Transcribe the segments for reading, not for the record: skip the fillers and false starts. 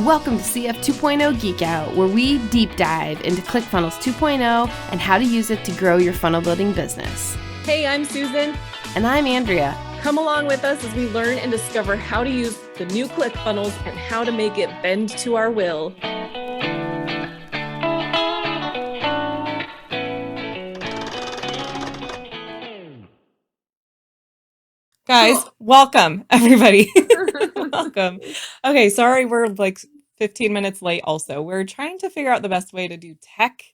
Welcome to CF 2.0 Geek Out, where we deep dive into ClickFunnels 2.0 and how to use it to grow your funnel building business. Hey, I'm Susan. And I'm Andrea. Come along with us as we learn and discover how to use the new ClickFunnels and how to make it bend to our will. Guys, welcome, everybody. Welcome. Okay, sorry we're like 15 minutes late also. We're trying to figure out the best way to do tech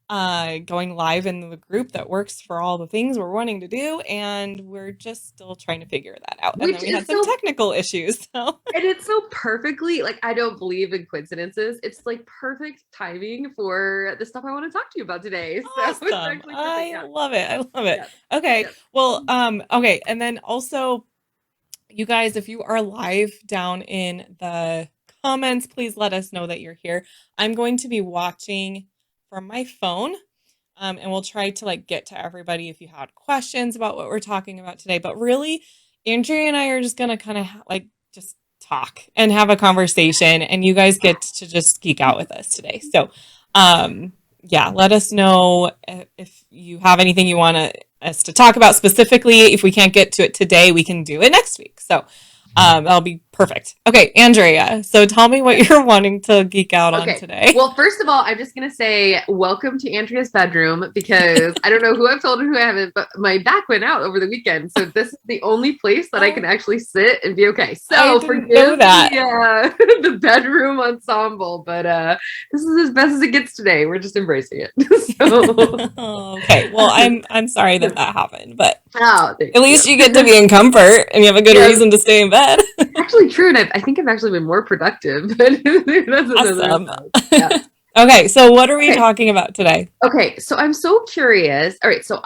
going live in the group that works for all the things we're wanting to do, and we're just still trying to figure that out. And then we had some technical issues. And it's so perfectly, like, I don't believe in coincidences. It's like perfect timing for the stuff I want to talk to you about today. Awesome. So it's I love it. I love it. Yeah. Okay. Yeah. Well, okay. And then also, you guys, if you are live down in the comments, please let us know that you're here. I'm going to be watching from my phone, and we'll try to get to everybody if you had questions about what we're talking about today. But really, Andrea and I are just going to kind of just talk and have a conversation, and you guys get to just geek out with us today. So, yeah, let us know if you have anything you want us to talk about specifically. If we can't get to it today, we can do it next week. So that'll be perfect. Okay, Andrea, so tell me what you're wanting to geek out on today. Well, first of all, I'm just going to say welcome to Andrea's bedroom, because I don't know who I've told and who I haven't, but my back went out over the weekend. So this is the only place that I can actually sit and be okay. So forgive the bedroom ensemble, but this is as best as it gets today. We're just embracing it. So. Okay. Well, I'm sorry that happened, but at least you get to be in comfort and you have a good reason to stay in bed. Actually true, and I think I've actually been more productive. But that's awesome. Yeah. Okay, so what are we talking about today? Okay, so I'm so curious. All right, so so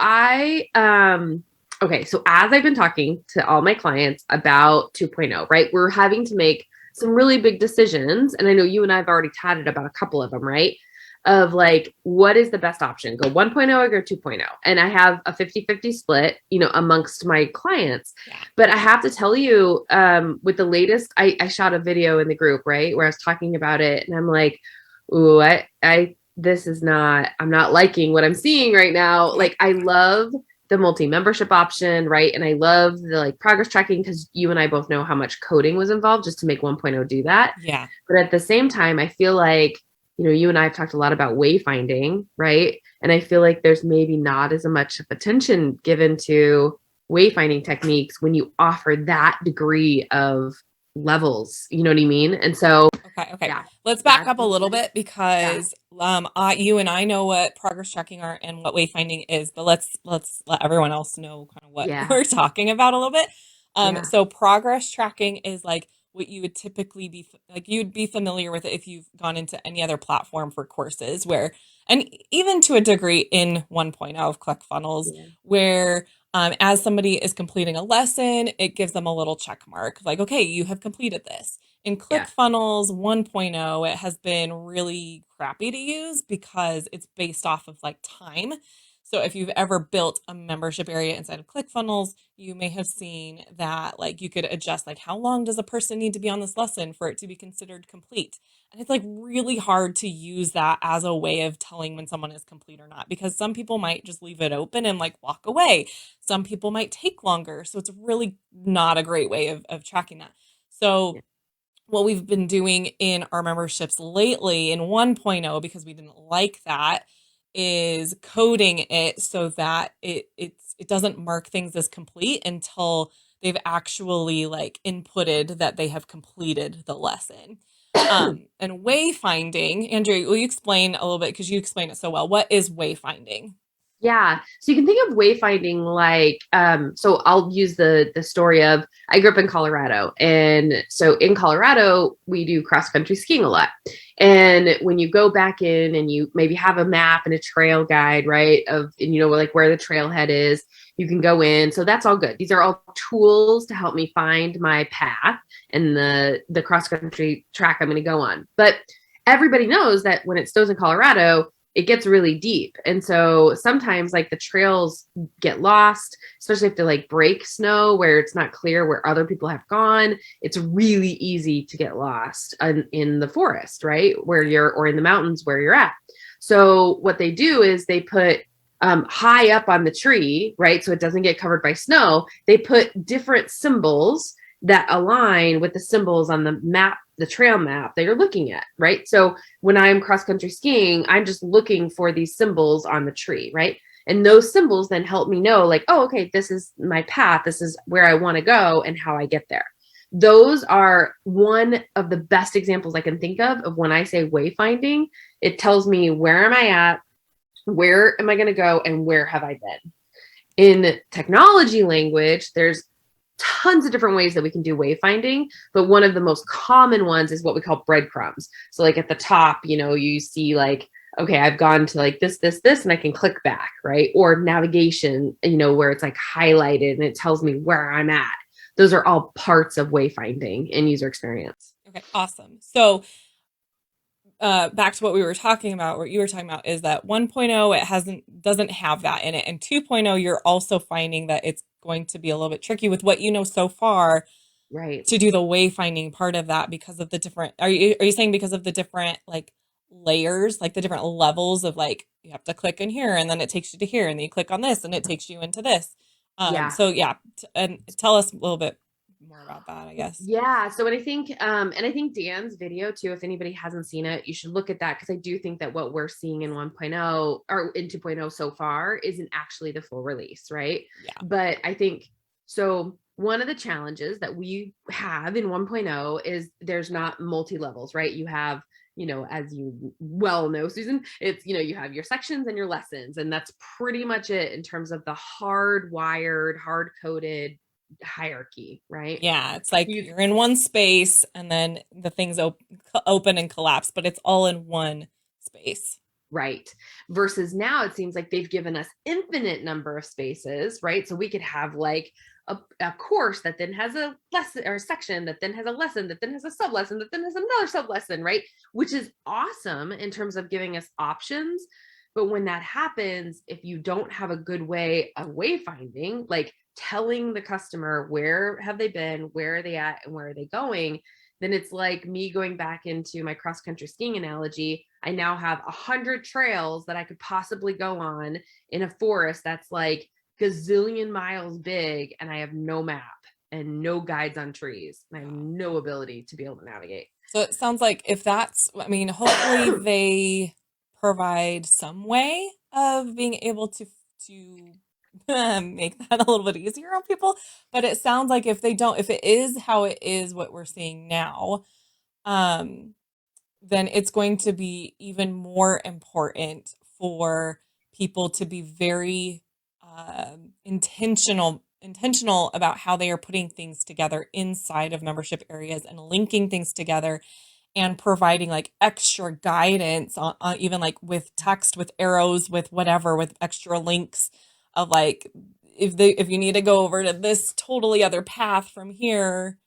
as I've been talking to all my clients about 2.0, right? We're having to make some really big decisions, and I know you and I have already chatted about a couple of them, right? Of what is the best option? Go 1.0 or go 2.0? And I have a 50-50 split, amongst my clients. Yeah. But I have to tell you, with the latest, I shot a video in the group, right, where I was talking about it, and I'm like, ooh, I'm not liking what I'm seeing right now. Like, I love the multi-membership option, right? And I love the progress tracking, because you and I both know how much coding was involved just to make 1.0 do that. Yeah. But at the same time, I feel like, you and I have talked a lot about wayfinding, right? And I feel like there's maybe not as much of attention given to wayfinding techniques when you offer that degree of levels. You know what I mean? And so, okay. Yeah. Let's back up a little bit, because you and I know what progress tracking are and what wayfinding is, but let's let everyone else know kind of what we're talking about a little bit. So progress tracking is what you would typically be you'd be familiar with it if you've gone into any other platform for courses, where, and even to a degree in 1.0 of ClickFunnels, where as somebody is completing a lesson, it gives them a little check mark, okay, you have completed this. In ClickFunnels 1.0, it has been really crappy to use because it's based off of time. So if you've ever built a membership area inside of ClickFunnels, you may have seen that you could adjust how long does a person need to be on this lesson for it to be considered complete. And it's really hard to use that as a way of telling when someone is complete or not, because some people might just leave it open and walk away. Some people might take longer. So it's really not a great way of tracking that. So what we've been doing in our memberships lately in 1.0, because we didn't like that, is coding it so that it doesn't mark things as complete until they've actually inputted that they have completed the lesson. And wayfinding, Andrea, will you explain a little bit, because you explain it so well. What is wayfinding? Yeah. So you can think of wayfinding so I'll use the story of, I grew up in Colorado. And so in Colorado, we do cross-country skiing a lot. And when you go back in and you maybe have a map and a trail guide, right, and where the trailhead is, you can go in. So that's all good. These are all tools to help me find my path and the cross-country track I'm going to go on. But everybody knows that when it snows in Colorado, it gets really deep. And so sometimes like the trails get lost, especially if they like break snow where it's not clear where other people have gone. It's really easy to get lost in the forest, right? Or in the mountains where you're at. So what they do is they put high up on the tree, right? So it doesn't get covered by snow. They put different symbols that align with the symbols on the map, the trail map that you're looking at, right? So when I'm cross-country skiing, I'm just looking for these symbols on the tree, right? And those symbols then help me know like, oh, okay, this is my path. This is where I want to go and how I get there. Those are one of the best examples I can think of when I say wayfinding. It tells me where am I at, where am I going to go, and where have I been? In technology language, there's tons of different ways that we can do wayfinding, but one of the most common ones is what we call breadcrumbs. So like at the top, you see like, okay, I've gone to like this, and I can click back, right? Or navigation, where it's like highlighted and it tells me where I'm at. Those are all parts of wayfinding and user experience. Okay, awesome. So back to what we were talking about, what you were talking about is that 1.0, it doesn't have that in it. And 2.0, you're also finding that it's going to be a little bit tricky with what you know so far, right? To do the wayfinding part of that because of the different, are you saying because of the different like layers, like the different levels of like, you have to click in here and then it takes you to here and then you click on this and it takes you into this. So yeah, and tell us a little bit more about that, I guess. Yeah. So I think Dan's video too, if anybody hasn't seen it, you should look at that. Cause I do think that what we're seeing in 1.0 or in 2.0 so far isn't actually the full release. Right. Yeah. But I think, so one of the challenges that we have in 1.0 is there's not multi-levels, right? You have, as you well know, Susan, it's, you have your sections and your lessons, and that's pretty much it in terms of the hard-wired, hard-coded hierarchy, right? Yeah, it's like you're in one space and then the things open and collapse, but it's all in one space. Right. Versus now it seems like they've given us infinite number of spaces, right? So we could have like a course that then has a lesson or a section that then has a lesson that then has a sub lesson that then has another sub lesson, right? Which is awesome in terms of giving us options. But when that happens, if you don't have a good way of wayfinding, like telling the customer where have they been, where are they at, and where are they going, then it's like me going back into my cross-country skiing analogy. I now have 100 trails that I could possibly go on in a forest that's like gazillion miles big, and I have no map and no guides on trees, and I have no ability to be able to navigate. So it sounds like hopefully they provide some way of being able to make that a little bit easier on people. But it sounds like if it is how it is what we're seeing now, then it's going to be even more important for people to be very intentional about how they are putting things together inside of membership areas and linking things together and providing like extra guidance on even like with text, with arrows, with whatever, with extra links of like, if you need to go over to this totally other path from here,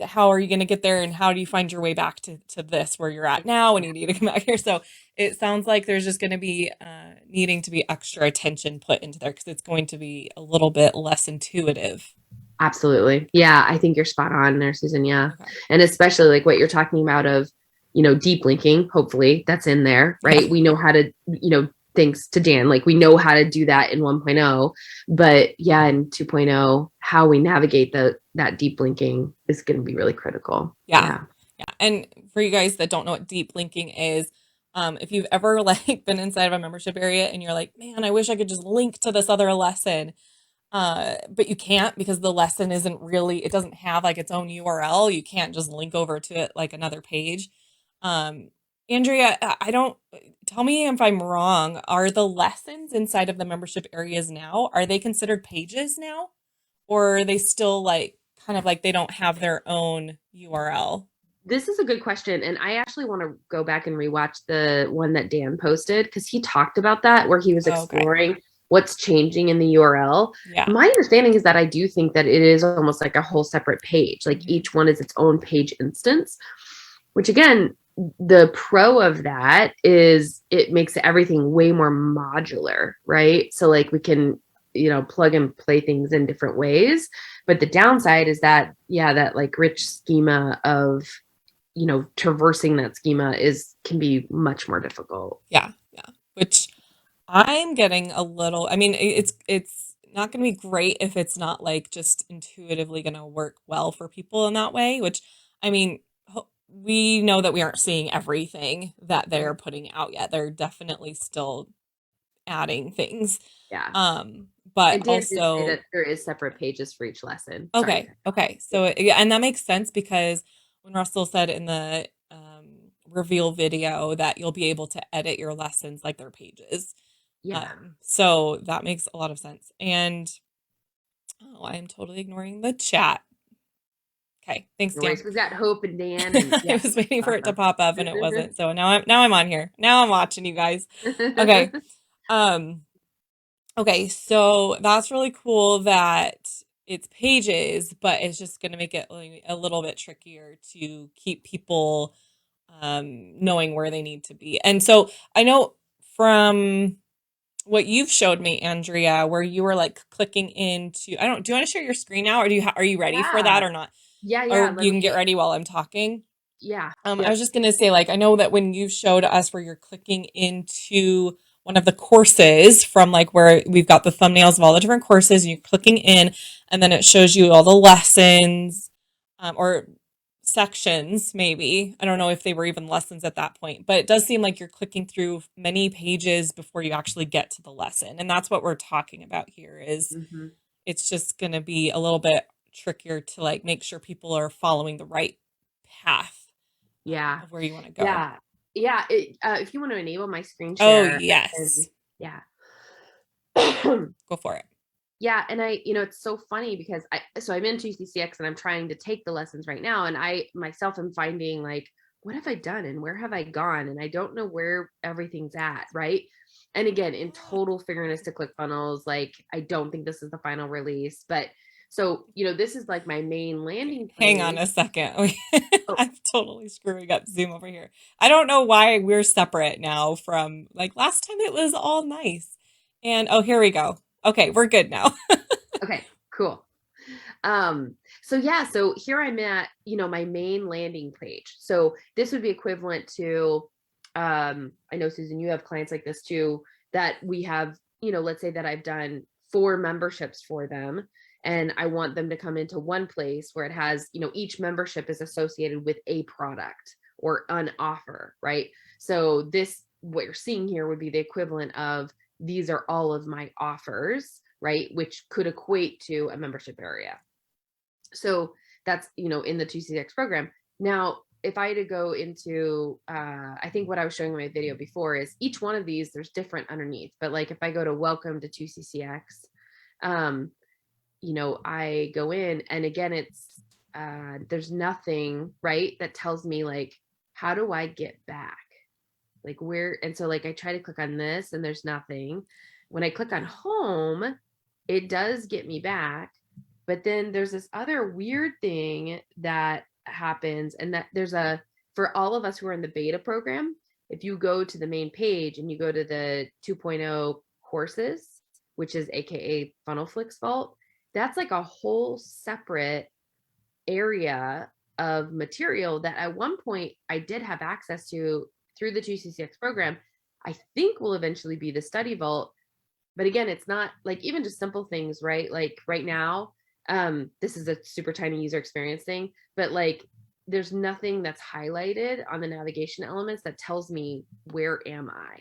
how are you going to get there? And how do you find your way back to this where you're at now when you need to come back here? So it sounds like there's just going to be needing to be extra attention put into there because it's going to be a little bit less intuitive. Absolutely. Yeah. I think you're spot on there, Susan. Yeah. Okay. And especially like what you're talking about of, deep linking, hopefully that's in there, right? Yeah. We know how to, thanks to Dan, like we know how to do that in 1.0, but yeah, in 2.0, how we navigate that deep linking is going to be really critical. Yeah. And for you guys that don't know what deep linking is, if you've ever like been inside of a membership area and you're like, man, I wish I could just link to this other lesson. But you can't because the lesson it doesn't have like its own URL. You can't just link over to it like another page. Andrea, tell me if I'm wrong. Are the lessons inside of the membership areas now, are they considered pages now? Or are they still like kind of like they don't have their own URL? This is a good question. And I actually want to go back and rewatch the one that Dan posted because he talked about that where he was exploring what's changing in the URL. Yeah. My understanding is that I do think that it is almost like a whole separate page. Like each one is its own page instance, which again, the pro of that is it makes everything way more modular, right? So like we can, plug and play things in different ways. But the downside is that, that like rich schema of, traversing that schema can be much more difficult. Yeah. Which I'm getting a little, I mean, it's not going to be great if it's not like just intuitively going to work well for people in that way, which I mean, we know that we aren't seeing everything that they're putting out yet. They're definitely still adding things. Yeah. But and Dan also did say that there is separate pages for each lesson. Okay. So yeah, and that makes sense because when Russell said in the reveal video that you'll be able to edit your lessons like their pages. Yeah. So that makes a lot of sense. And I am totally ignoring the chat. Okay, thanks, Dan. We got Hope and Dan. And, I was waiting for it to pop up and it wasn't. So now I'm on here. Now I'm watching you guys. Okay. Okay, so that's really cool that it's pages, but it's just going to make it a little bit trickier to keep people knowing where they need to be. And so I know from what you've showed me, Andrea, where you were like clicking into, do you want to share your screen now, or are you ready for that or not? Yeah. Or you can get ready while I'm talking. Yeah. I was just going to say, like, I know that when you showed us where you're clicking into one of the courses from like where we've got the thumbnails of all the different courses, and you're clicking in and then it shows you all the lessons or sections, maybe. I don't know if they were even lessons at that point, but it does seem like you're clicking through many pages before you actually get to the lesson. And that's what we're talking about here is it's just going to be a little bit trickier to like make sure people are following the right path. Of where you want to go. Yeah. If you want to enable my screen share. Oh, yes. Yeah. Go for it. Yeah. And it's so funny because I'm in TCCX and I'm trying to take the lessons right now. And I myself am finding like, what have I done and where have I gone? And I don't know where everything's at. Right. And again, in total fairness to ClickFunnels, like, I don't think this is the final release, but so, this is like my main landing page. Hang on a second. I'm totally screwing up Zoom over here. I don't know why we're separate now from like last time it was all nice. And here we go. Okay, we're good now. Okay, cool. So here I'm at, my main landing page. So this would be equivalent to, I know, Susan, you have clients like this too, that we have, let's say that I've done 4 memberships for them. And I want them to come into one place where it has, each membership is associated with a product or an offer, right? So what you're seeing here would be the equivalent of these are all of my offers, right? Which could equate to a membership area. So that's, in the 2CX program. Now, if I had to go into, I think what I was showing in my video before is each one of these, there's different underneath, but like if I go to welcome to 2CCX, I go in and again, it's, there's nothing, right, that tells me like, how do I get back? Like where, and so like I try to click on this and there's nothing. When I click on home, it does get me back, but then there's this other weird thing that happens, and that for all of us who are in the beta program, if you go to the main page and you go to the 2.0 courses, which is AKA FunnelFlix Vault, that's like a whole separate area of material that at one point I did have access to through the 2CCX program. I think will eventually be the study vault. But again, it's not like even just simple things, right? Like right now, this is a super tiny user experience thing, but like there's nothing that's highlighted on the navigation elements that tells me where am I,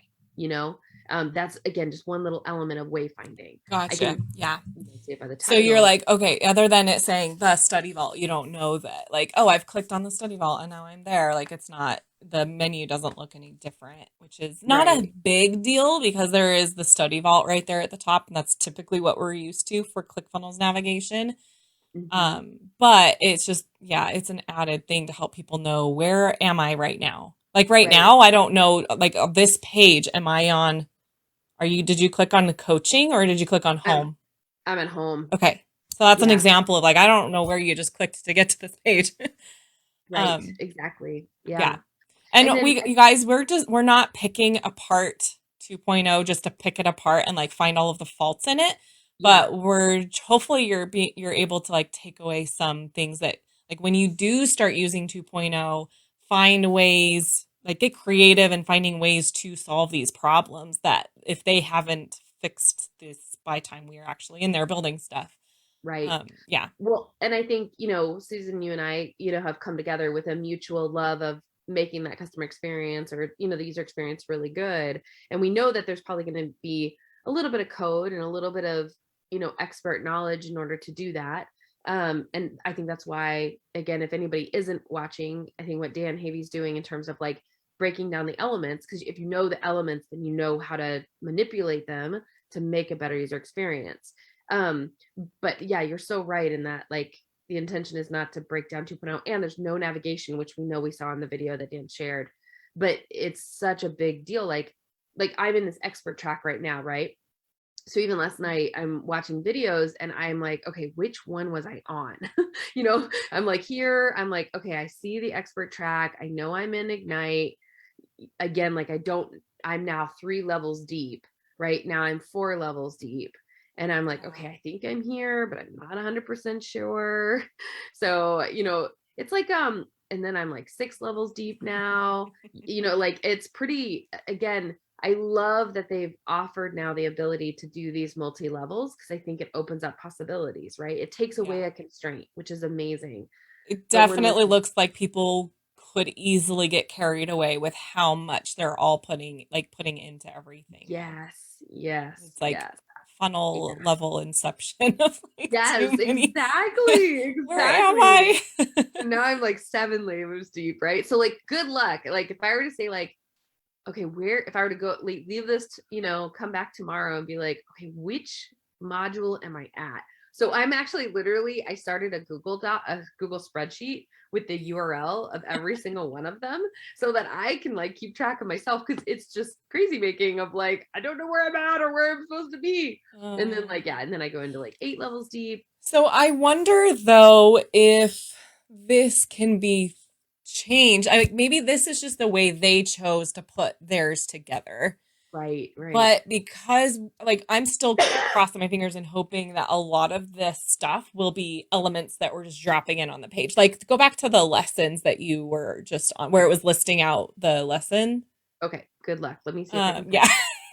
that's again just one little element of wayfinding. Gotcha. Yeah. See it by the title. So you're like, okay, other than it saying the study vault, you don't know that like, oh, I've clicked on the study vault and now I'm there. Like it's not, the menu doesn't look any different, which is not a big deal because there is the study vault right there at the top. And that's typically what we're used to for ClickFunnels navigation. But it's just, it's an added thing to help people know where am I right now? Like right now, I don't know, like this page, am I on, did you click on the coaching or did you click on home? I'm at home. Okay. So that's an example of like, I don't know where you just clicked to get to this page. Right. Exactly. Yeah. And then you guys, we're not picking apart 2.0 just to pick it apart and like find all of the faults in it. yeah, But hopefully you're able to like take away some things that like when you do start using 2.0, find ways, like get creative in finding ways to solve these problems that if they haven't fixed this by time we are actually in there building stuff. right. Yeah. Well, and I think, Susan, you and I, have come together with a mutual love of making that customer experience or, the user experience really good. And we know that there's probably going to be a little bit of code and a little bit of, expert knowledge in order to do that. And I think that's why, again, if anybody isn't watching, I think what Dan Havey's doing in terms of like breaking down the elements, because if you know the elements, then you know how to manipulate them to make a better user experience. But yeah, you're so right in that, like, the intention is not to break down 2.0, and there's no navigation, which we know we saw in the video that Dan shared, but it's such a big deal. Like I'm in this expert track right now, right? So even last night I'm watching videos and I'm like, okay, which one was I on? I'm like, here, I'm like, okay, I see the expert track. I know I'm in Ignite. Again, like I'm now 3 levels deep, right? Now I'm 4 levels deep. And I'm like, okay, I think I'm here, but I'm not 100% sure. So, it's like, and then I'm like 6 levels deep now, like it's pretty, again, I love that they've offered now the ability to do these multi-levels because I think it opens up possibilities, right? It takes away a constraint, which is amazing. It definitely looks like people could easily get carried away with how much they're all putting into everything. Yes. It's like funnel level inception of like yes, too many. exactly. Where am I? Now I'm like 7 layers deep, right? So like good luck. Like if I were to say like, okay, if I were to go leave this, come back tomorrow and be like, okay, which module am I at? So I'm actually I started a Google spreadsheet with the URL of every single one of them so that I can like keep track of myself, because it's just crazy making of like, I don't know where I'm at or where I'm supposed to be. And then and then I go into like 8 levels deep. So I wonder though if this can be changed. Maybe this is just the way they chose to put theirs together. Right. But because like I'm still crossing my fingers and hoping that a lot of this stuff will be elements that we're just dropping in on the page. Like go back to the lessons that you were just on where it was listing out the lesson. Okay, good luck. Let me see if I can yeah.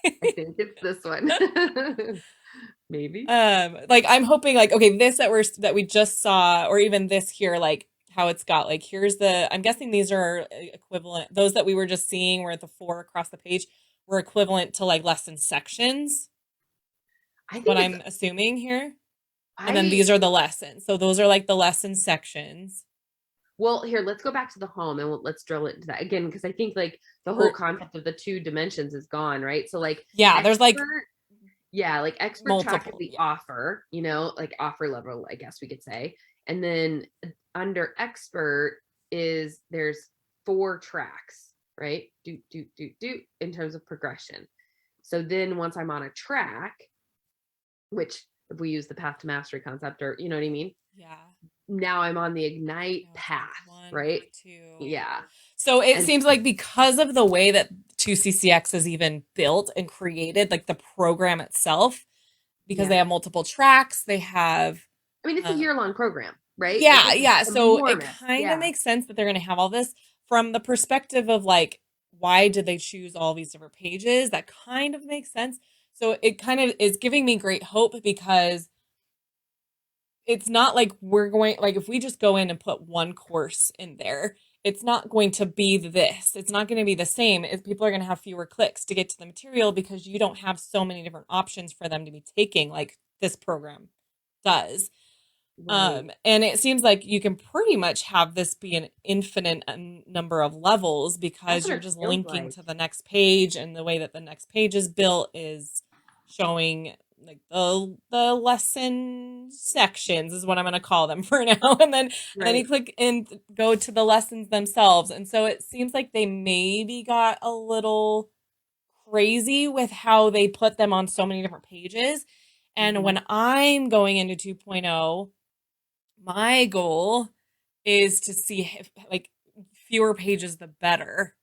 I think it's this one. Maybe. Like I'm hoping like, okay, this that we just saw, or even this here, like how it's got like, I'm guessing these are equivalent. Those that we were just seeing were at the 4 across the page were equivalent to like lesson sections. I think what I'm assuming here. And then these are the lessons. So those are like the lesson sections. Well, here, let's go back to the home and let's drill into that again, because I think like the whole concept of the 2 dimensions is gone, right? So like, there's like, like expert multiple, track is the offer, like offer level, I guess we could say. And then under expert there's 4 tracks, right? Do in terms of progression. So then once I'm on a track, which if we use the path to mastery concept, or you know what I mean? Yeah. Now I'm on the Ignite path, 1, right? 2. Yeah. So it seems like because of the way that 2CCX is even built and created, like the program itself, because they have multiple tracks, they have. I mean, it's a year-long program, right? Yeah, yeah. So it kind of makes sense that they're going to have all this from the perspective of like, why did they choose all these different pages? That kind of makes sense. So it kind of is giving me great hope, because it's not like we're going, like if we just go in and put one course in there, it's not going to be this. It's not going to be the same. People are going to have fewer clicks to get to the material because you don't have so many different options for them to be taking like this program does. Right. And it seems like you can pretty much have this be an infinite number of levels, because you're just linking to the next page, and the way that the next page is built is showing like the lesson sections is what I'm going to call them for now. And then you click and go to the lessons themselves. And so it seems like they maybe got a little crazy with how they put them on so many different pages. And when I'm going into 2.0, my goal is to see if, like, fewer pages the better.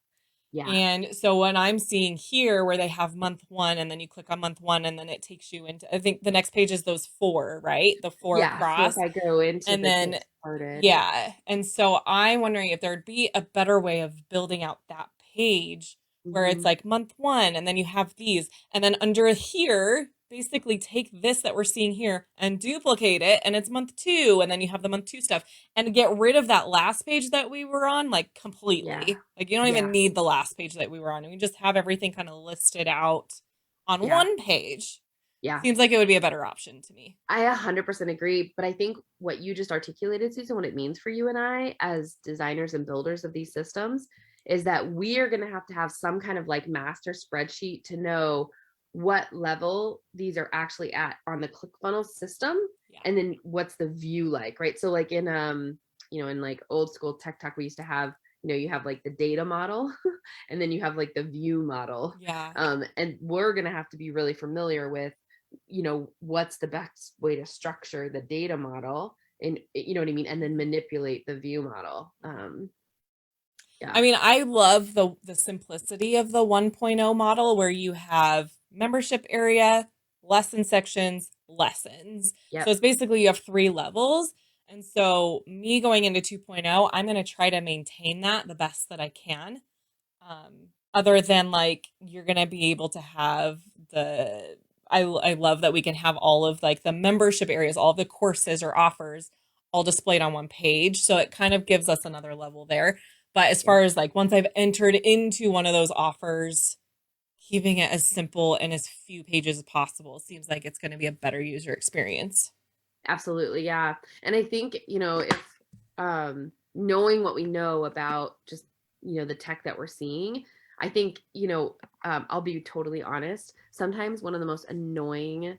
Yeah. And so what I'm seeing here where they have month one and then you click on month one and then it takes you into, I think the next page is those four, right? The four Yeah. So if across. I go into And the then, get started. yeah. And so I'm wondering if there'd be a better way of building out that page where it's Mhm. like month one, and then you have these, and then under here, basically take this that we're seeing here and duplicate it, and it's month two, and then you have the month two stuff, and get rid of that last page that we were on, like Yeah. completely. Like you don't Yeah. even need the last page that we were on, and we just have everything kind of listed out on Yeah. one page. Yeah. Seems like it would be a better option to me. I 100% agree. But I think what you just articulated, Susan, what it means for you and I as designers and builders of these systems is that we are going to have some kind of like master spreadsheet to know what level these are actually at on the ClickFunnels system. Yeah. And then what's the view like, right? So like in, in like old school tech talk, we used to have, you have like the data model and then you have like the view model. Yeah. And we're going to have to be really familiar with what's the best way to structure the data model and you know what I mean, and then manipulate the view model. Yeah. I mean, I love the simplicity of the 1.0 model where you have membership area, lesson sections, lessons. So Yep. it's basically you have three levels. And so me going into 2.0, I'm going to try to maintain that the best that I can. Other than like you're going to be able to have I love that we can have all of like the membership areas, all the courses or offers all displayed on one page. So it kind of gives us another level there. But as Yep. far as like once I've entered into one of those offers, keeping it as simple and as few pages as possible seems like it's going to be a better user experience. Absolutely. Yeah. And I think, if knowing what we know about just, the tech that we're seeing, I think, I'll be totally honest. Sometimes one of the most annoying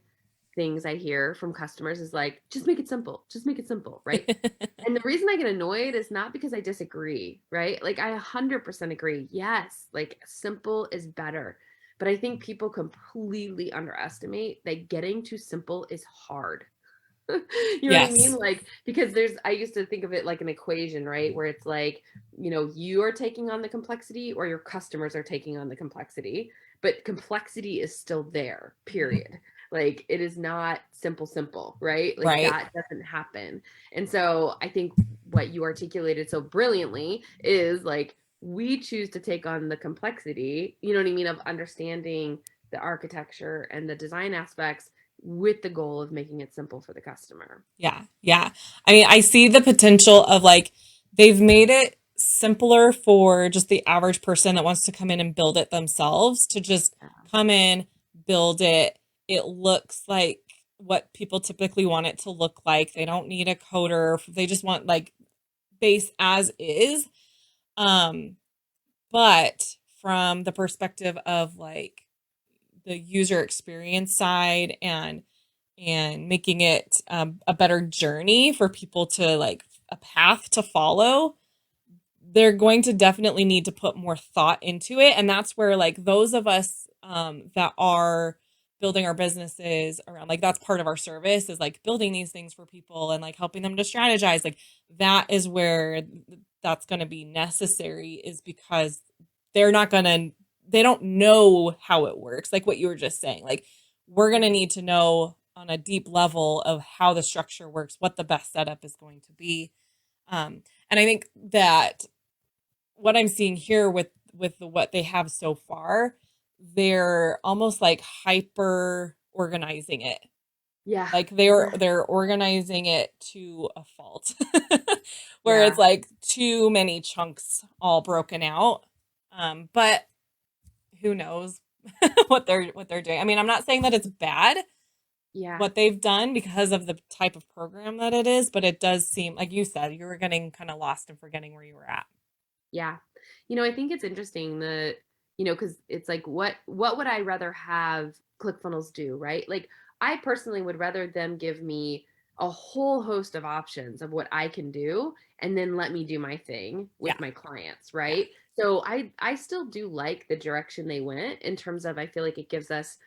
things I hear from customers is like, just make it simple. Just make it simple. Right. And the reason I get annoyed is not because I disagree, right? Like I 100% agree. Yes, like simple is better. But I think people completely underestimate that getting too simple is hard. You know what I mean? Yes. Like, because I used to think of it like an equation, right? Where it's like, you are taking on the complexity or your customers are taking on the complexity, but complexity is still there, period. Like, it is not simple, right? Like, Right. that doesn't happen. And so I think what you articulated so brilliantly is like, we choose to take on the complexity, you know what I mean, of understanding the architecture and the design aspects with the goal of making it simple for the customer. Yeah. Yeah. I mean, I see the potential of like they've made it simpler for just the average person that wants to come in and build it themselves to just Yeah. come in, build it. It looks like what people typically want it to look like. They don't need a coder. They just want like base as is. Um, but from the perspective of like the user experience side and making it a better journey for people to like a path to follow, they're going to definitely need to put more thought into it. And that's where like those of us that are building our businesses around like that's part of our service is like building these things for people and like helping them to strategize. Like that is where that's going to be necessary is because they're not going to they don't know how it works, like what you were just saying. Like we're going to need to know on a deep level of how the structure works, what the best setup is going to be. And I think that what I'm seeing here with what they have so far, they're almost like hyper organizing it. Yeah. Like they're organizing it to a fault. Where Yeah. it's like too many chunks all broken out. But who knows what they're doing. I mean, I'm not saying that it's bad Yeah. what they've done because of the type of program that it is, but it does seem like you said you were getting kind of lost and forgetting where you were at. Yeah. I think it's interesting that, because it's like, what would I rather have ClickFunnels do, right? Like, I personally would rather them give me a whole host of options of what I can do and then let me do my thing Yeah. with my clients, Yeah. right? So I still do like the direction they went in terms of I feel like it gives us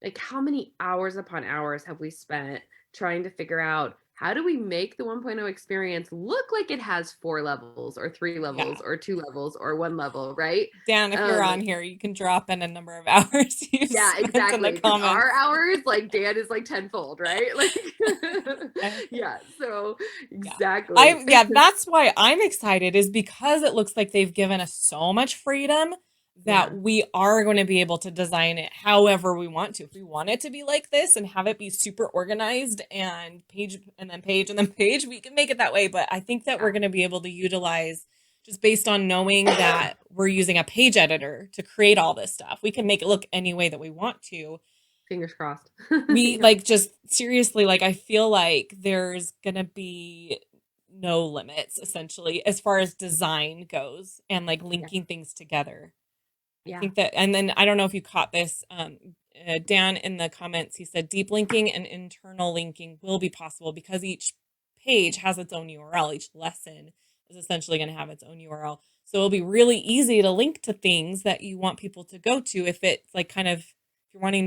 like how many hours upon hours have we spent trying to figure out how do we make the 1.0 experience look like it has 4 levels or 3 levels or 2 levels or 1 level, right? Dan, if you're on here, you can drop in a number of hours you've Yeah, spent in the exactly. Because comments. our hours, like Dan is like tenfold, right? Like, yeah. So exactly. That's why I'm excited, is because it looks like they've given us so much freedom that we are going to be able to design it however we want to. If we want it to be like this and have it be super organized and page and then page and then page, we can make it that way. But I think that we're going to be able to utilize, just based on knowing that we're using a page editor to create all this stuff, we can make it look any way that we want to. Fingers crossed. We like, just seriously, like, I feel like there's gonna be no limits essentially as far as design goes and like linking things together. I think that, and then I don't know if you caught this, Dan in the comments, he said deep linking and internal linking will be possible because each page has its own URL. Each lesson is essentially going to have its own URL. So it'll be really easy to link to things that you want people to go to if it's like kind of, if you're wanting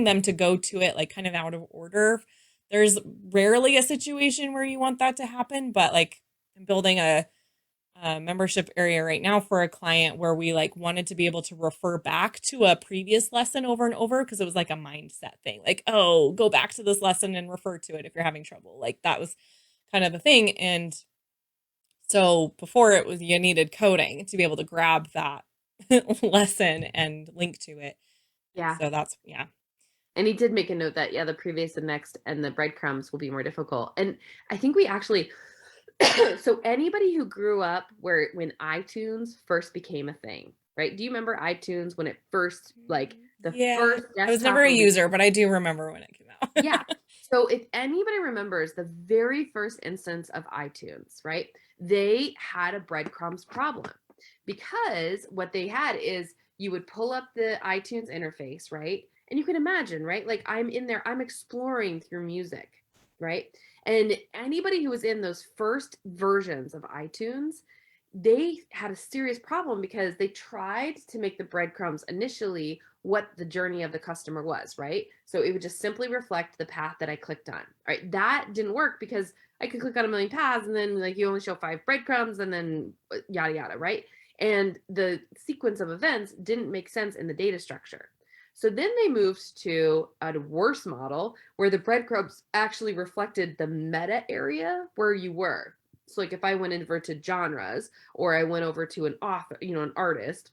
them to go to it like kind of out of order. There's rarely a situation where you want that to happen, but like I'm building a membership area right now for a client where we like wanted to be able to refer back to a previous lesson over and over because it was like a mindset thing. Like, oh, go back to this lesson and refer to it if you're having trouble. Like that was kind of the thing. And so before it was, you needed coding to be able to grab that lesson and link to it. Yeah. So that's, And he did make a note that, the previous and next and the breadcrumbs will be more difficult. And I think we actually, so anybody who grew up when iTunes first became a thing, right? Do you remember iTunes when it first, like first desktop? I was never a user, but I do remember when it came out. Yeah. So if anybody remembers the very first instance of iTunes, right? They had a breadcrumbs problem because what they had is you would pull up the iTunes interface, right? And you can imagine, right? Like I'm in there, I'm exploring through music, right? And anybody who was in those first versions of iTunes, they had a serious problem because they tried to make the breadcrumbs initially what the journey of the customer was, right? So it would just simply reflect the path that I clicked on, right? That didn't work because I could click on a million paths and then like you only show 5 breadcrumbs and then yada yada, right? And the sequence of events didn't make sense in the data structure. So then they moved to a worse model where the breadcrumbs actually reflected the meta area where you were. So like if I went over to genres or I went over to an author, an artist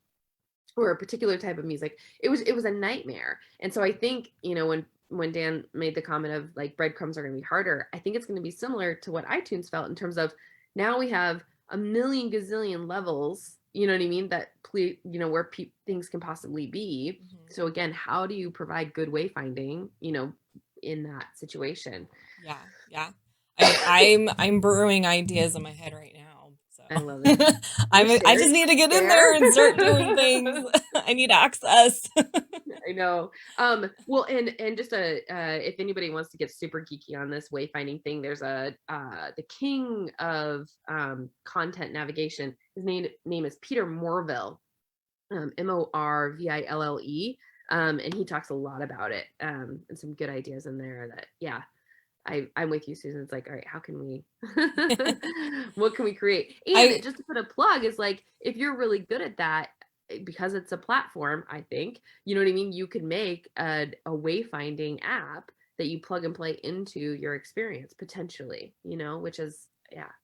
or a particular type of music, it was a nightmare. And so I think, when Dan made the comment of like breadcrumbs are going to be harder, I think it's going to be similar to what iTunes felt in terms of now we have a million gazillion levels, you know what I mean, that where things can possibly be. Mm-hmm. So again, how do you provide good wayfinding, in that situation? Yeah. I'm brewing ideas in my head right now. So I love it. I just need to get in there and start doing things. I need access. I know. Well, and just if anybody wants to get super geeky on this wayfinding thing, there's the king of content navigation. His name is Peter Morville, Morville, and he talks a lot about it, and some good ideas in there that I'm with you, Susan. It's like, all right, how can we, what can we create? And just to put a plug is like, if you're really good at that, because it's a platform, I think, you know what I mean? You could make a wayfinding app that you plug and play into your experience potentially, which is,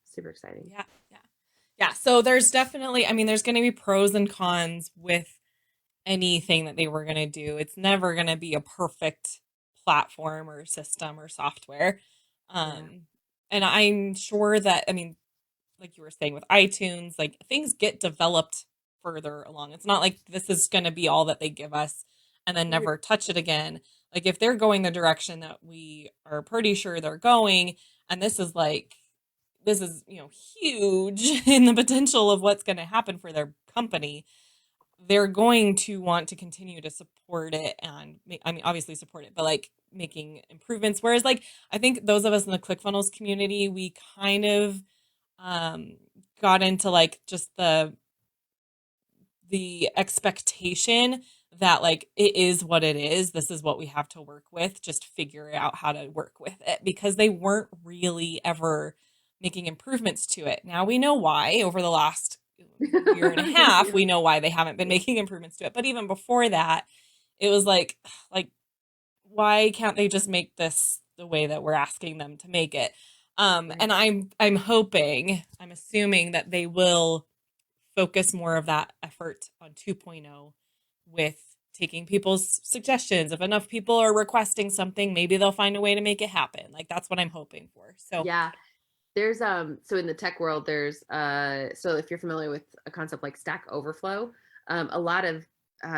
super exciting. Yeah. So there's definitely, there's going to be pros and cons with anything that they were going to do. It's never going to be a perfect platform or system or software. And I'm sure that, like you were saying with iTunes, like things get developed further along. It's not like this is going to be all that they give us and then never touch it again. Like if they're going the direction that we are pretty sure they're going, and this is huge in the potential of what's going to happen for their company, they're going to want to continue to support it and obviously support it, but like making improvements. Whereas like, I think those of us in the ClickFunnels community, we kind of got into like just the expectation that like it is what it is. This is what we have to work with. Just figure out how to work with it, because they weren't really ever making improvements to it. Now we know why. Over the last year and a half, we know why they haven't been making improvements to it. But even before that, it was like why can't they just make this the way that we're asking them to make it? And I'm hoping, I'm assuming that they will focus more of that effort on 2.0 with taking people's suggestions. If enough people are requesting something, maybe they'll find a way to make it happen. Like that's what I'm hoping for. So Yeah. There's so in the tech world, there's so if you're familiar with a concept like Stack Overflow, a lot of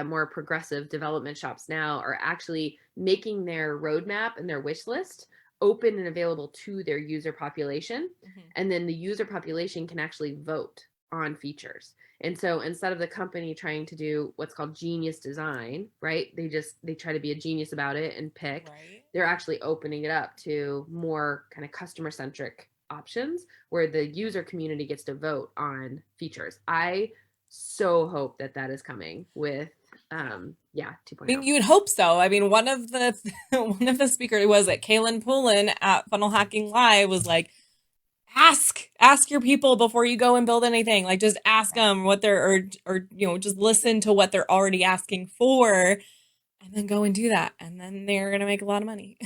more progressive development shops now are actually making their roadmap and their wish list open and available to their user population. And then the user population can actually vote on features. And so instead of the company trying to do what's called genius design, right? They try to be a genius about it and pick. right. They're actually opening it up to more kind of customer centric options where the user community gets to vote on features. I so hope that that is coming with 2.0. I mean, you would hope so. I mean, one of the one of the speakers was at Kaylin Poulin at Funnel Hacking Live was like, ask your people before you go and build anything. Like just ask them what they're or just listen to what they're already asking for, and then go and do that, and then they're gonna make a lot of money.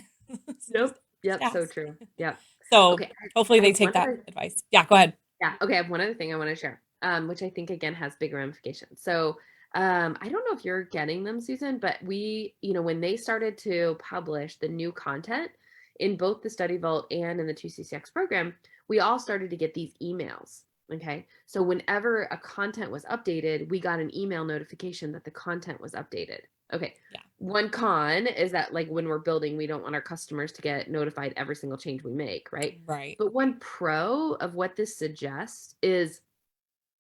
Yep. So true. Yep. So Okay. hopefully they take that advice. Yeah, go ahead. Yeah. Okay. I have one other thing I want to share, which I think again has big ramifications. So I don't know if you're getting them, Susan, but when they started to publish the new content in both the Study Vault and in the 2CCX program, we all started to get these emails. Okay. So whenever a content was updated, we got an email notification that the content was updated. Okay. Yeah. One con is that like when we're building, we don't want our customers to get notified every single change we make, right? Right. But one pro of what this suggests is,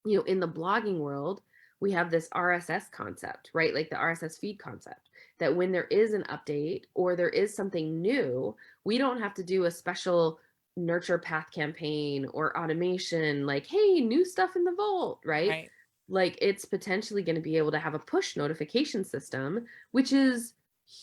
in the blogging world, we have this RSS concept, right? Like the RSS feed concept, that when there is an update or there is something new, we don't have to do a special nurture path campaign or automation like, hey, new stuff in the vault, right? Like it's potentially going to be able to have a push notification system, which is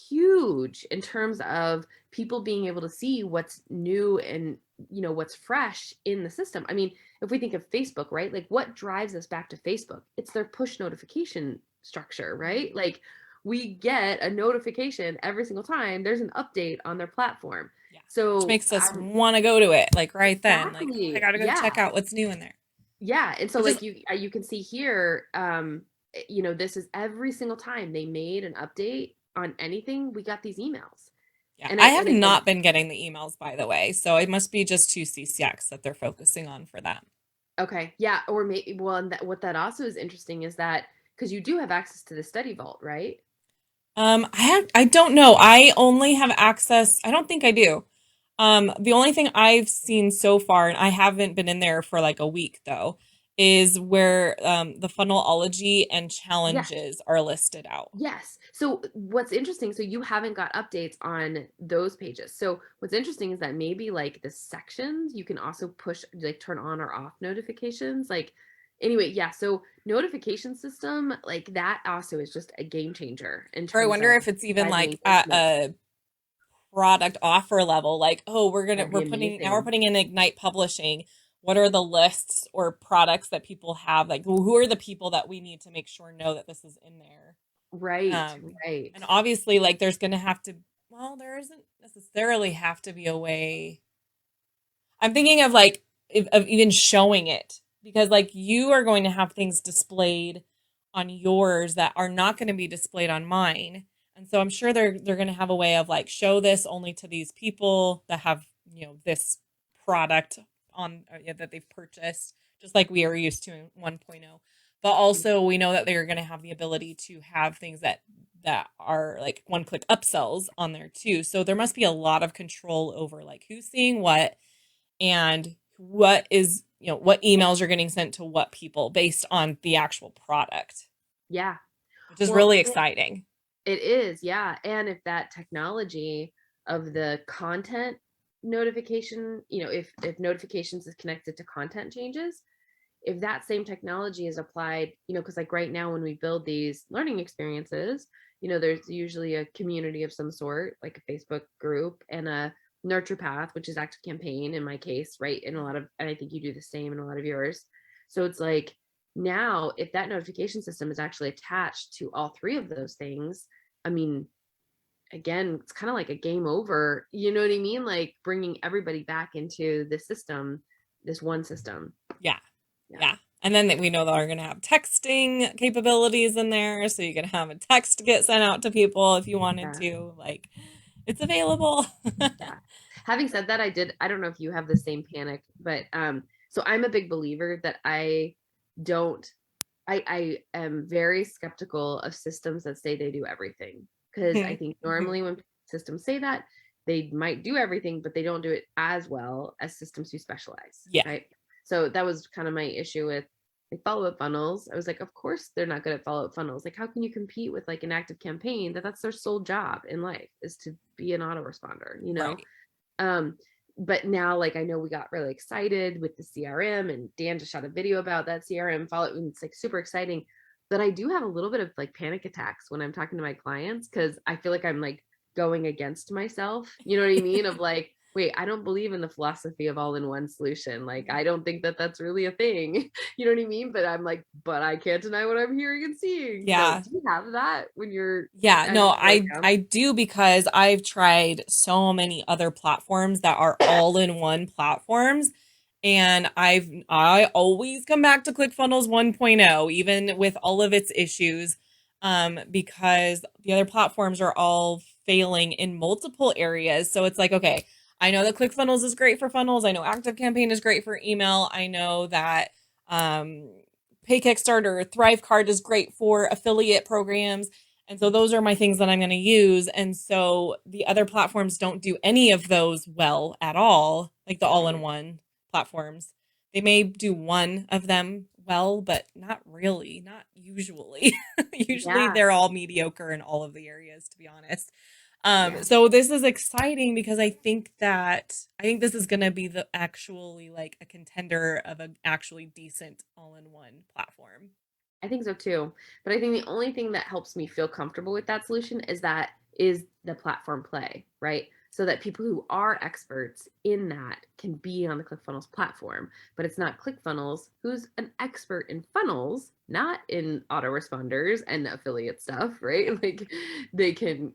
huge in terms of people being able to see what's new and what's fresh in the system. I mean, if we think of Facebook, right? Like what drives us back to Facebook? It's their push notification structure, right? Like we get a notification every single time there's an update on their platform. Yeah. So which makes us want to go to it like right then. Exactly. Like I gotta go check out what's new in there. Yeah. And so like you can see here, this is every single time they made an update on anything, we got these emails. Yeah, and I have not been getting the emails, by the way. So it must be just 2CCX that they're focusing on for that. Okay. Yeah. Or maybe, well, and what that also is interesting is that because you do have access to the Study Vault, right? I don't know. I only have access. I don't think I do. The only thing I've seen so far, and I haven't been in there for like a week though, is where the funnelology and challenges are listed out. Yes. So what's interesting, so you haven't got updates on those pages. So what's interesting is that maybe like the sections, you can also push, like turn on or off notifications. Like anyway, yeah. So notification system, like that also is just a game changer. Or I wonder if it's even like at a product offer level, like, oh, we're putting in Ignite Publishing. What are the lists or products that people have? Like, who are the people that we need to make sure know that this is in there? Right. Right. And obviously, like, there's going to have to, well, there isn't necessarily have to be a way. I'm thinking of like, of even showing it, because like you are going to have things displayed on yours that are not going to be displayed on mine. And so I'm sure they're going to have a way of like, show this only to these people that have, this product on that they've purchased, just like we are used to in 1.0. But also we know that they're going to have the ability to have things that are like one-click upsells on there too. So there must be a lot of control over like who's seeing what and what is, what emails are getting sent to what people based on the actual product. Yeah. Which is really exciting. It is. Yeah. And if that technology of the content notification, if notifications is connected to content changes, if that same technology is applied, because like right now when we build these learning experiences, there's usually a community of some sort, like a Facebook group and a nurture path, which is active campaign in my case, right? And I think you do the same in a lot of yours. So it's like, now if that notification system is actually attached to all three of those things, I mean, again, it's kind of like a game over, you know what I mean? Like bringing everybody back into the system, this one system. Yeah. And then we know that we're going to have texting capabilities in there. So you can have a text get sent out to people if you wanted to. Like, it's available. Having said that, I don't know if you have the same panic, but so I'm a big believer that I am very skeptical of systems that say they do everything. Because I think normally when systems say that, they might do everything, but they don't do it as well as systems who specialize. Yeah. Right. So that was kind of my issue with like follow-up funnels. I was like, of course they're not good at follow-up funnels. Like, how can you compete with like an active campaign that's their sole job in life is to be an autoresponder, Right. But now, like, I know we got really excited with the CRM, and Dan just shot a video about that CRM follow, and it's like super exciting. But I do have a little bit of like panic attacks when I'm talking to my clients because I feel like I'm like going against myself. You know what I mean? Of like, wait, I don't believe in the philosophy of all-in-one solution. Like, I don't think that that's really a thing. You know what I mean? But I'm like, but I can't deny what I'm hearing and seeing. Yeah. So do you have that when you're? Yeah, no, I do, because I've tried so many other platforms that are all-in-one platforms, and I always come back to ClickFunnels 1.0, even with all of its issues, because the other platforms are all failing in multiple areas. So it's like, okay, I know that ClickFunnels is great for funnels. I know ActiveCampaign is great for email. I know that Pay Kickstarter, ThriveCard is great for affiliate programs. And so those are my things that I'm going to use. And so the other platforms don't do any of those well at all, like the all-in-one platforms. They may do one of them well, but not really, not usually. Usually they're all mediocre in all of the areas, to be honest. So this is exciting because I think this is going to be actually like a contender of an actually decent all-in-one platform. I think so too. But I think the only thing that helps me feel comfortable with that solution is the platform play, right? So that people who are experts in that can be on the ClickFunnels platform, but it's not ClickFunnels who's an expert in funnels, not in autoresponders and affiliate stuff, right? Like they can,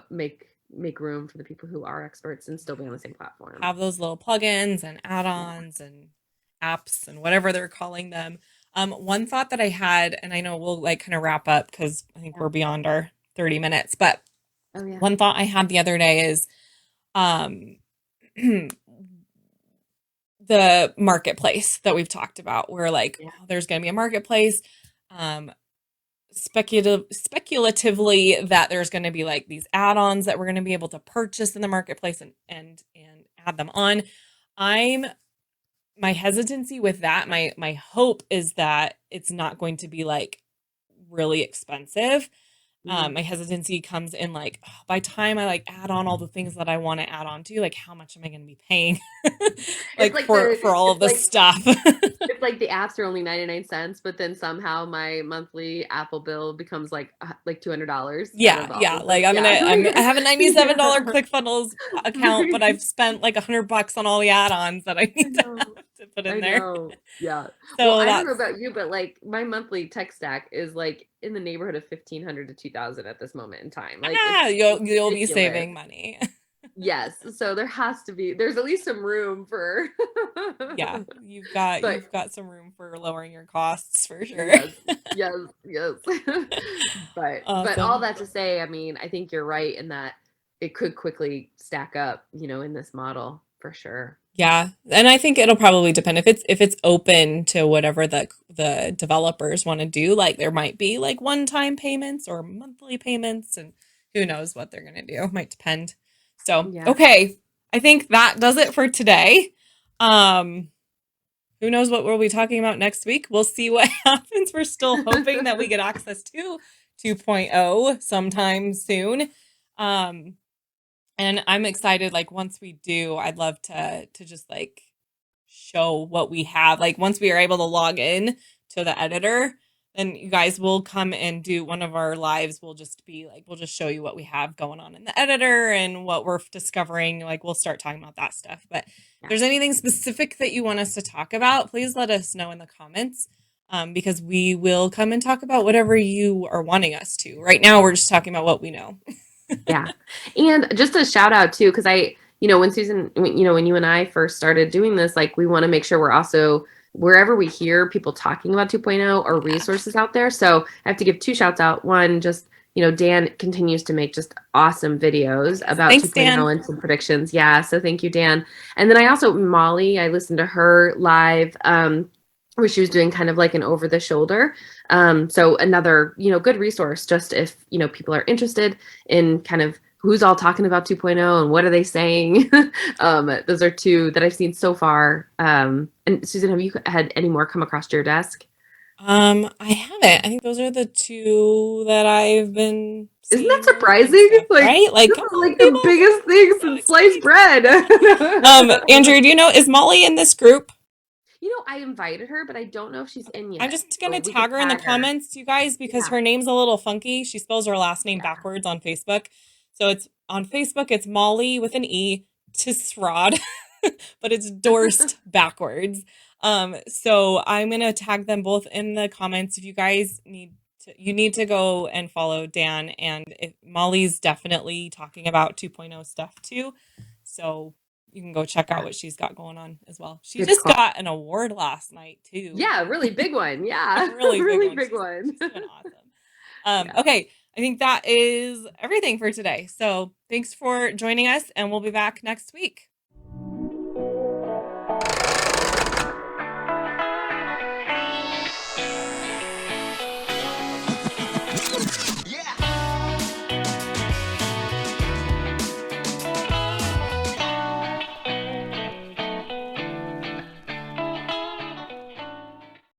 make room for the people who are experts and still be on the same platform. Have those little plugins and add-ons and apps and whatever they're calling them. One thought that I had, and I know we'll like kind of wrap up because I think we're beyond our 30 minutes, but one thought I had the other day is the marketplace that we've talked about, where like there's going to be a marketplace, speculatively that there's going to be like these add-ons that we're going to be able to purchase in the marketplace and add them on. My hesitancy with that, my hope is that it's not going to be like really expensive. My hesitancy comes in like, by time I like add on all the things that I want to add on to, like how much am I going to be paying like for all of this stuff? It's like the apps are only 99 cents, but then somehow my monthly Apple bill becomes like $200. Yeah. Like I have a $97 ClickFunnels account, but I've spent like $100 on all the add-ons that I need to put in there. Yeah. So well, I don't know about you, but like my monthly tech stack is like in the neighborhood of 1,500 to 2,000 at this moment in time. Like you'll be saving money. Yes. So there's at least some room for you've got some room for lowering your costs for sure. Yes. But all that to say, I mean, I think you're right in that it could quickly stack up, in this model for sure. Yeah. And I think it'll probably depend if it's open to whatever the developers want to do. Like there might be like one-time payments or monthly payments, and who knows what they're going to do. It might depend. So, okay. I think that does it for today. Who knows what we'll be talking about next week? We'll see what happens. We're still hoping that we get access to 2.0 sometime soon. And I'm excited. Like once we do, I'd love to just like show what we have. Like once we are able to log in to the editor, then you guys will come and do one of our lives. We'll just show you what we have going on in the editor and what we're discovering. Like we'll start talking about that stuff. But if there's anything specific that you want us to talk about, please let us know in the comments. Because we will come and talk about whatever you are wanting us to. Right now, we're just talking about what we know. Yeah. And just a shout out too, because when Susan, when you and I first started doing this, like we want to make sure we're also, wherever we hear people talking about 2.0 or resources out there. So I have to give 2 shouts out. One, just, Dan continues to make just awesome videos about 2.0 and some predictions. Yeah. So thank you, Dan. And then I also, Molly, I listened to her live, where she was doing kind of like an over the shoulder. So another, good resource, just if, people are interested in kind of who's all talking about 2.0 and what are they saying. Those are 2 that I've seen so far. And Susan, have you had any more come across your desk? I haven't. I think those are the 2 that I've been seeing. Isn't that surprising? Stuff, right? Like the biggest things in sliced bread. Andrew, do you know, is Molly in this group? I invited her, but I don't know if she's in yet. I'm just going to tag her in the comments, you guys, because her name's a little funky. She spells her last name backwards on Facebook. So it's on Facebook, it's Molly with an E, Tisrod, but it's Dorst backwards. So I'm going to tag them both in the comments. If you guys need to go and follow Dan, and Molly's definitely talking about 2.0 stuff too. So you can go check out what she's got going on as well. She just got an award last night too. Yeah, really big one. Yeah, really big one. She's been awesome. Okay, I think that is everything for today. So thanks for joining us, and we'll be back next week.